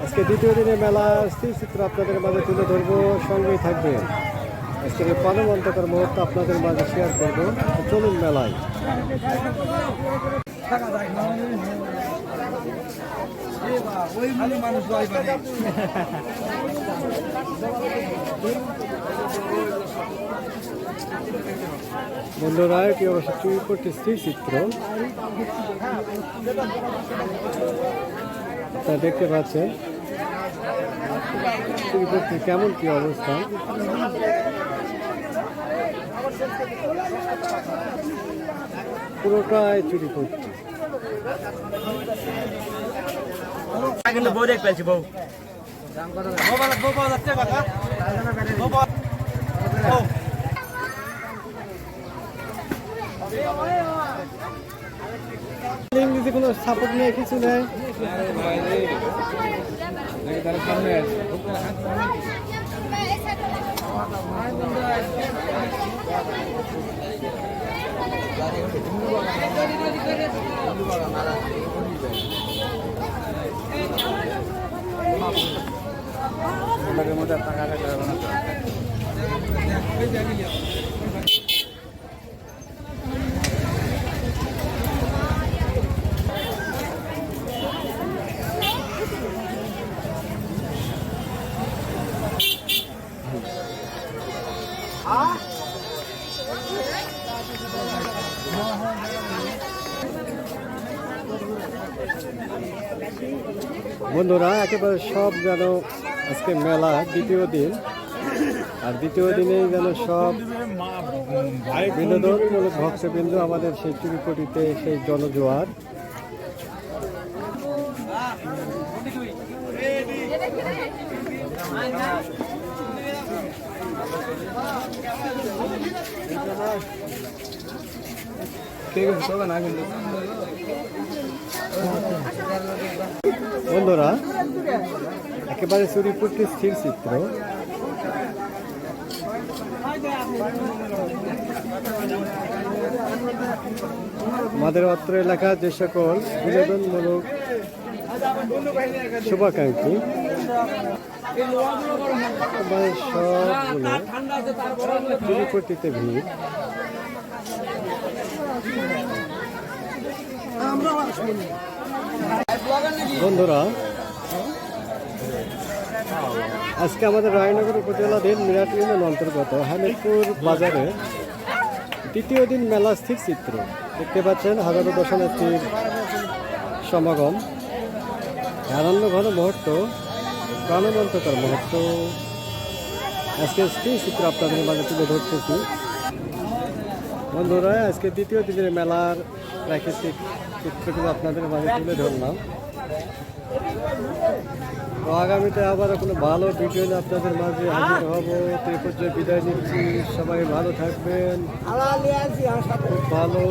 আজকে দ্বিতীয় দিনে মেলা স্থির চিত্র আপনাদের মাঝে তুলে ধরবো, সঙ্গেই থাকবে। আজকের এই প্রাণবন্তকর মুহূর্ত আপনাদের মাঝে শেয়ার করবো। চলুন মেলায়। বন্ধুরা, এটি অবশ্য চুইকোটি স্থির চিত্র, তা দেখতে পাচ্ছেন চুইকোটি কেমন কি অবস্থা। পুরোটাই চুরি করছে। ইংরেজি কোনো সাপোর্ট নেই, কিছু নেই। বন্ধুরা, একেবারে সব যেন আজকে মেলা দ্বিতীয় দিন, আর দ্বিতীয় দিনেই যেন সব বিনোদনমূলক ভক্তবৃন্দ আমাদের সেই চুরিকটিতে সেই জনজোয়ার। বন্ধুরা, একেবারে চুরিপুরটি স্থির চিত্র। আমাদের অত্র এলাকার যে সকল বিনোদনমূলক শুভাকাঙ্ক্ষী সবগুলো চুরিপুরটিতে ভিড়। বন্ধুরা, আজকে আমাদের রায়নগর উপজেলাধীন মিরাট ইউনিয়ন অন্তর্গত হামিদপুর বাজারে দ্বিতীয় দিন মেলা স্থির চিত্র দেখতে পাচ্ছেন। হাজারো দর্শনার্থীর সমাগম, আনন্দ ঘন মুহূর্ত, প্রাণবন্তকর মুহূর্ত আজকে স্থির চিত্র আপনাদের মাঝে তুলে ধরতেছি। বন্ধুরা, আজকে দ্বিতীয় দিনের মেলার প্রাকৃতিক চিত্রগুলো আপনাদের মাঝে তুলে ধরলাম। তো আগামীতে আবারও কোনো ভালো ভিডিও নিয়ে আপনাদের মাঝে হাজির হব। তো এই পর্যায়ে বিদায় নিচ্ছি। সবাই ভালো থাকবেন, খুব ভালো।